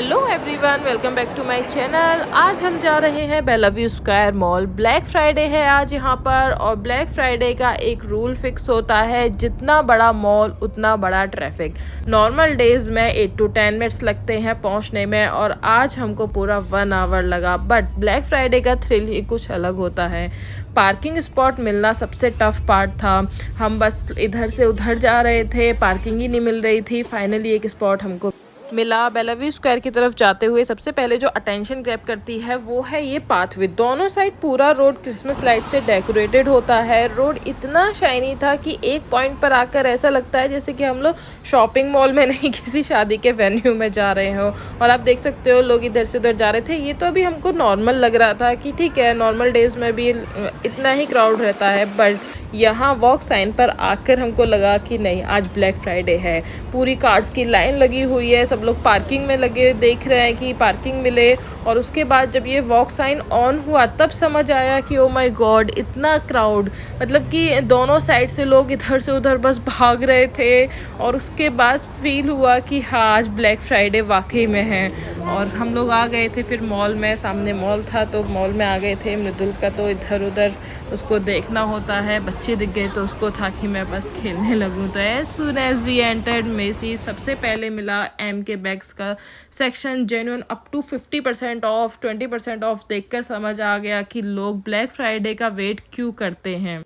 Hello everyone, welcome back to my channel. आज हम जा रहे हैं Bellevue Square mall. Black Friday है आज यहाँ पर, और ब्लैक फ्राइडे का एक रूल फिक्स होता है, जितना बड़ा मॉल उतना बड़ा ट्रैफिक। नॉर्मल डेज में 8 to 10 मिनट्स लगते हैं पहुँचने में, और आज हमको पूरा 1 आवर लगा। बट ब्लैक फ्राइडे का थ्रिल ही कुछ अलग होता है। पार्किंग स्पॉट मिलना सबसे टफ पार्ट था। हम बस इधर से उधर जा रहे थे, पार्किंग ही नहीं मिल रही थी। फाइनली एक स्पॉट हमको मिला। बेलाव्यू स्क्वायर की तरफ जाते हुए सबसे पहले जो अटेंशन ग्रैब करती है वो है ये पाथवे। दोनों साइड पूरा रोड क्रिसमस लाइट से डेकोरेटेड होता है। रोड इतना शाइनी था कि एक पॉइंट पर आकर ऐसा लगता है जैसे कि हम लोग शॉपिंग मॉल में नहीं किसी शादी के वेन्यू में जा रहे हो। और आप देख सकते हो लोग इधर से उधर जा रहे थे। ये तो अभी हमको नॉर्मल लग रहा था कि ठीक है, नॉर्मल डेज में भी इतना ही क्राउड रहता है। बट यहाँ वॉक साइन पर आकर हमको लगा कि नहीं, आज ब्लैक फ्राइडे है। पूरी कार्स की लाइन लगी हुई है, सब लोग पार्किंग में लगे देख रहे हैं कि पार्किंग मिले। और उसके बाद जब ये वॉक साइन ऑन हुआ तब समझ आया कि ओ माय गॉड, इतना क्राउड। मतलब कि दोनों साइड से लोग इधर से उधर बस भाग रहे थे। और उसके बाद फील हुआ कि हाँ, आज ब्लैक फ्राइडे वाकई में है। और हम लोग आ गए थे फिर मॉल में। सामने मॉल था तो मॉल में आ गए थे। मृदुल का तो इधर उधर उसको देखना होता है, बच्चे दिख गए तो उसको था कि मैं बस खेलने लगूं। तो as soon as we entered Macy's, सबसे पहले मिला एम के बैग्स का section. Genuine up to 50% off, 20% off देखकर समझ आ गया कि लोग ब्लैक फ्राइडे का वेट क्यों करते हैं।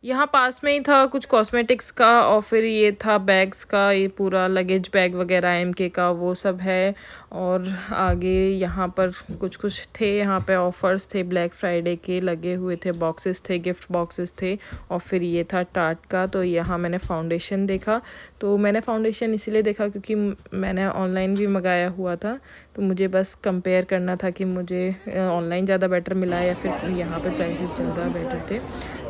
यहाँ पास में ही था कुछ कॉस्मेटिक्स का, और फिर ये था बैग्स का, ये पूरा लगेज बैग वगैरह एमके का वो सब है। और आगे यहाँ पर कुछ कुछ थे, यहाँ पे ऑफर्स थे ब्लैक फ्राइडे के लगे हुए थे, बॉक्सेस थे, गिफ्ट बॉक्सेस थे। और फिर ये था टाट का। तो यहाँ मैंने फाउंडेशन देखा। तो मैंने फाउंडेशन इसीलिए देखा क्योंकि मैंने ऑनलाइन भी मंगाया हुआ था, तो मुझे बस कंपेयर करना था कि मुझे ऑनलाइन ज़्यादा बेटर मिला या फिर यहाँ पर प्राइसेस ज़्यादा बेटर थे।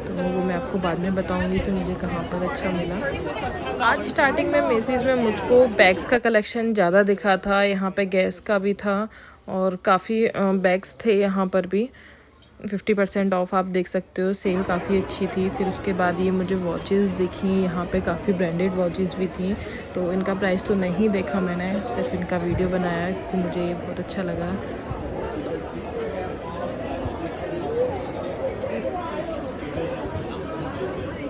तो वो मैं आपको बाद में बताऊंगी कि मुझे कहाँ पर अच्छा मिला। आज स्टार्टिंग में मेसीज़ में मुझको बैग्स का कलेक्शन ज़्यादा दिखा था। यहाँ पे गैस का भी था और काफ़ी बैग्स थे यहाँ पर भी। 50% ऑफ आप देख सकते हो, सेल काफ़ी अच्छी थी। फिर उसके बाद ये मुझे वॉचेस दिखी, यहाँ पे काफ़ी ब्रांडेड वॉचेस भी थी। तो इनका प्राइस तो नहीं देखा मैंने, सिर्फ इनका वीडियो बनाया क्योंकि मुझे ये बहुत अच्छा लगा।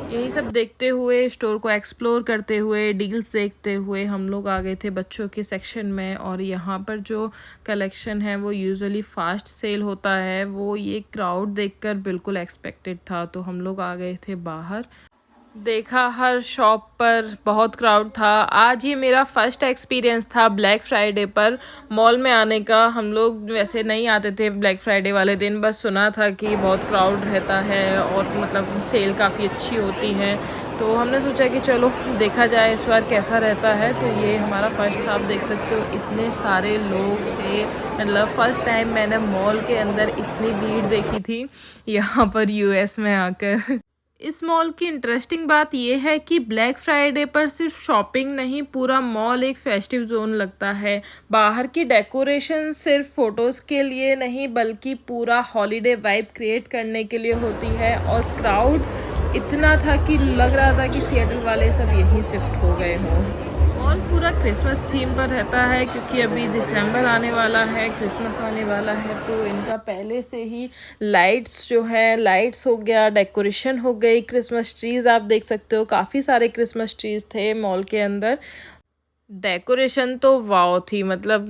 यही सब देखते हुए, स्टोर को एक्सप्लोर करते हुए, डील्स देखते हुए हम लोग आ गए थे बच्चों के सेक्शन में। और यहाँ पर जो कलेक्शन है वो यूजुअली फास्ट सेल होता है, वो ये क्राउड देखकर बिल्कुल एक्सपेक्टेड था। तो हम लोग आ गए थे बाहर, देखा हर शॉप पर बहुत क्राउड था। आज ये मेरा फर्स्ट एक्सपीरियंस था ब्लैक फ्राइडे पर मॉल में आने का। हम लोग वैसे नहीं आते थे ब्लैक फ्राइडे वाले दिन, बस सुना था कि बहुत क्राउड रहता है और मतलब सेल काफ़ी अच्छी होती है। तो हमने सोचा कि चलो देखा जाए इस बार कैसा रहता है। तो ये हमारा फर्स्ट था। आप देख सकते हो इतने सारे लोग थे। मतलब फ़र्स्ट टाइम मैंने मॉल के अंदर इतनी भीड़ देखी थी यहाँ पर यूएस में आकर। इस मॉल की इंटरेस्टिंग बात यह है कि ब्लैक फ्राइडे पर सिर्फ शॉपिंग नहीं, पूरा मॉल एक फेस्टिव जोन लगता है। बाहर की डेकोरेशन सिर्फ फोटोज़ के लिए नहीं बल्कि पूरा हॉलीडे वाइब क्रिएट करने के लिए होती है। और क्राउड इतना था कि लग रहा था कि सिएटल वाले सब यहीं शिफ्ट हो गए हों। और पूरा क्रिसमस थीम पर रहता है क्योंकि अभी दिसंबर आने वाला है, क्रिसमस आने वाला है। तो इनका पहले से ही लाइट्स जो है, लाइट्स हो गया, डेकोरेशन हो गई, क्रिसमस ट्रीज़ आप देख सकते हो, काफ़ी सारे क्रिसमस ट्रीज़ थे मॉल के अंदर। डेकोरेशन तो वाव थी, मतलब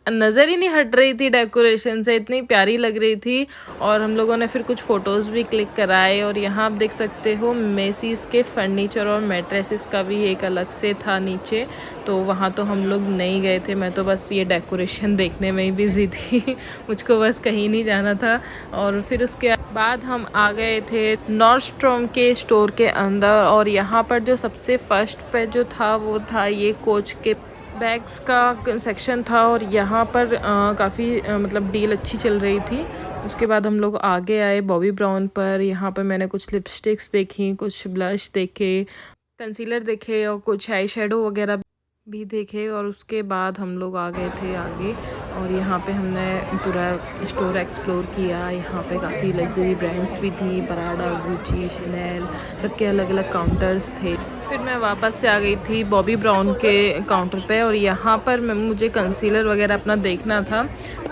नज़र ही नहीं हट रही थी डेकोरेशन से, इतनी प्यारी लग रही थी। और हम लोगों ने फिर कुछ फ़ोटोज़ भी क्लिक कराए। और यहाँ आप देख सकते हो मेसीज़ के फर्नीचर और मैट्रेसेस का भी एक अलग से था नीचे। तो वहाँ तो हम लोग नहीं गए थे, मैं तो बस ये डेकोरेशन देखने में ही बिज़ी थी मुझको बस कहीं नहीं जाना था। और फिर उसके बाद हम आ गए थे नॉर्डस्ट्रॉम के स्टोर के अंदर। और यहाँ पर जो सबसे फर्स्ट पे जो था वो था ये कोच के बैग्स का सेक्शन था। और यहाँ पर काफ़ी मतलब डील अच्छी चल रही थी। उसके बाद हम लोग आगे आए बॉबी ब्राउन पर। यहाँ पर मैंने कुछ लिपस्टिक्स देखी, कुछ ब्लश देखे, कंसीलर देखे और कुछ आई शेडो वगैरह भी देखे। और उसके बाद हम लोग आ गए थे आगे, और यहाँ पे हमने पूरा स्टोर एक्सप्लोर किया। यहाँ पे काफ़ी लग्जरी ब्रांड्स भी थी, पराडा, गुची, शनेल, सबके अलग अलग काउंटर्स थे। फिर मैं वापस से आ गई थी बॉबी ब्राउन के काउंटर पे और यहाँ पर मुझे कंसीलर वगैरह अपना देखना था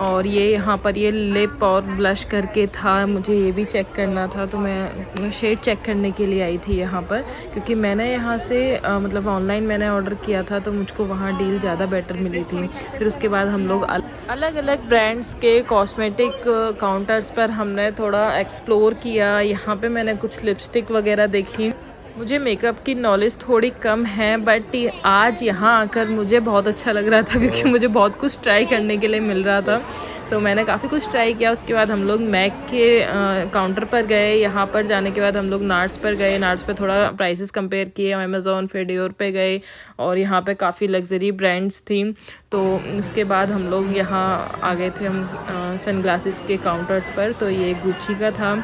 और ये यहाँ पर ये लिप और ब्लश करके था, मुझे ये भी चेक करना था। तो मैं शेड चेक करने के लिए आई थी यहाँ पर, क्योंकि मैंने यहाँ से मतलब ऑनलाइन मैंने ऑर्डर किया था तो मुझको वहाँ डील ज़्यादा बेटर मिली थी। फिर उसके बाद हम लोग अलग अलग ब्रांड्स के कॉस्मेटिक काउंटर्स पर हमने थोड़ा एक्सप्लोर किया। यहाँ पे मैंने कुछ लिपस्टिक वगैरह देखी। मुझे मेकअप की नॉलेज थोड़ी कम है, बट आज यहाँ आकर मुझे बहुत अच्छा लग रहा था, क्योंकि मुझे बहुत कुछ ट्राई करने के लिए मिल रहा था। तो मैंने काफ़ी कुछ ट्राई किया। उसके बाद हम लोग मैक के काउंटर पर गए। यहाँ पर जाने के बाद हम लोग नार्स पर गए। नार्स पे थोड़ा प्राइसेस कंपेयर किए। अमेज़ॉन फिर डियोर पे गए और यहाँ पे काफ़ी लग्जरी ब्रांड्स थी। तो उसके बाद हम लोग यहाँ आ गए थे हम सनग्लासेस के काउंटर्स पर। तो ये गुच्ची का था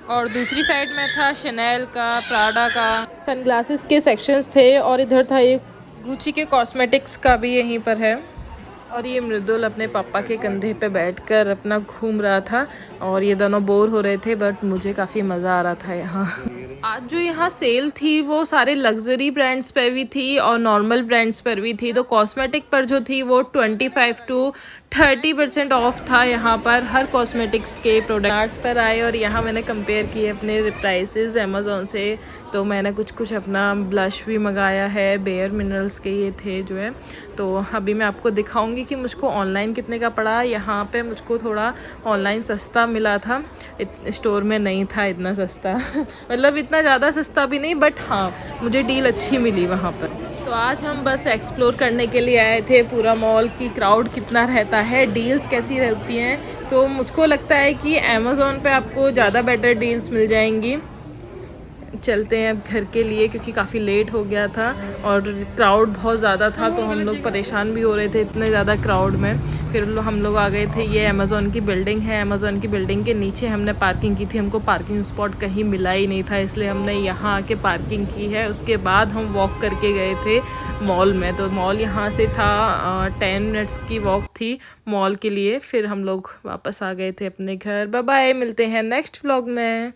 और दूसरी साइड में था शनेल का, प्राडा का सनग्लासेस के सेक्शंस थे और इधर था ये गुच्ची के कॉस्मेटिक्स का भी यहीं पर है। और ये मृदुल अपने पापा के कंधे पे बैठकर अपना घूम रहा था और ये दोनों बोर हो रहे थे, बट मुझे काफ़ी मज़ा आ रहा था यहाँ। आज जो यहाँ सेल थी वो सारे लग्जरी ब्रांड्स पर भी थी और नॉर्मल ब्रांड्स पर भी थी। तो कॉस्मेटिक पर जो थी वो 25 to 30% ऑफ था। यहाँ पर हर कॉस्मेटिक्स के प्रोडक्ट्स पर आए और यहाँ मैंने कंपेयर किए अपने प्राइसेस अमेज़ॉन से। तो मैंने कुछ अपना ब्लश भी मंगाया है, बेयर मिनरल्स के ये थे जो है। तो अभी मैं आपको दिखाऊंगी कि मुझको ऑनलाइन कितने का पड़ा। यहाँ पे मुझको थोड़ा ऑनलाइन सस्ता मिला था, स्टोर में नहीं था इतना सस्ता मतलब इतना ज़्यादा सस्ता भी नहीं, बट हाँ मुझे डील अच्छी मिली वहाँ पर। तो आज हम बस एक्सप्लोर करने के लिए आए थे पूरा मॉल की क्राउड कितना रहता है, डील्स कैसी रहती हैं। तो मुझको लगता है कि अमेज़ॉन पे आपको ज़्यादा बेटर डील्स मिल जाएंगी। चलते हैं अब घर के लिए, क्योंकि काफ़ी लेट हो गया था और क्राउड बहुत ज़्यादा था। तो हम लोग परेशान भी हो रहे थे इतने ज़्यादा क्राउड में। फिर हम लोग आ गए थे, ये अमेज़ॉन की बिल्डिंग है। अमेज़ॉन की बिल्डिंग के नीचे हमने पार्किंग की थी। हमको पार्किंग स्पॉट कहीं मिला ही नहीं था, इसलिए हमने यहाँ आके पार्किंग की है। उसके बाद हम वॉक करके गए थे मॉल में। तो मॉल यहाँ से था 10 मिनट्स की वॉक थी मॉल के लिए। फिर हम लोग वापस आ गए थे अपने घर। बाय बाय, मिलते हैं नेक्स्ट व्लॉग में।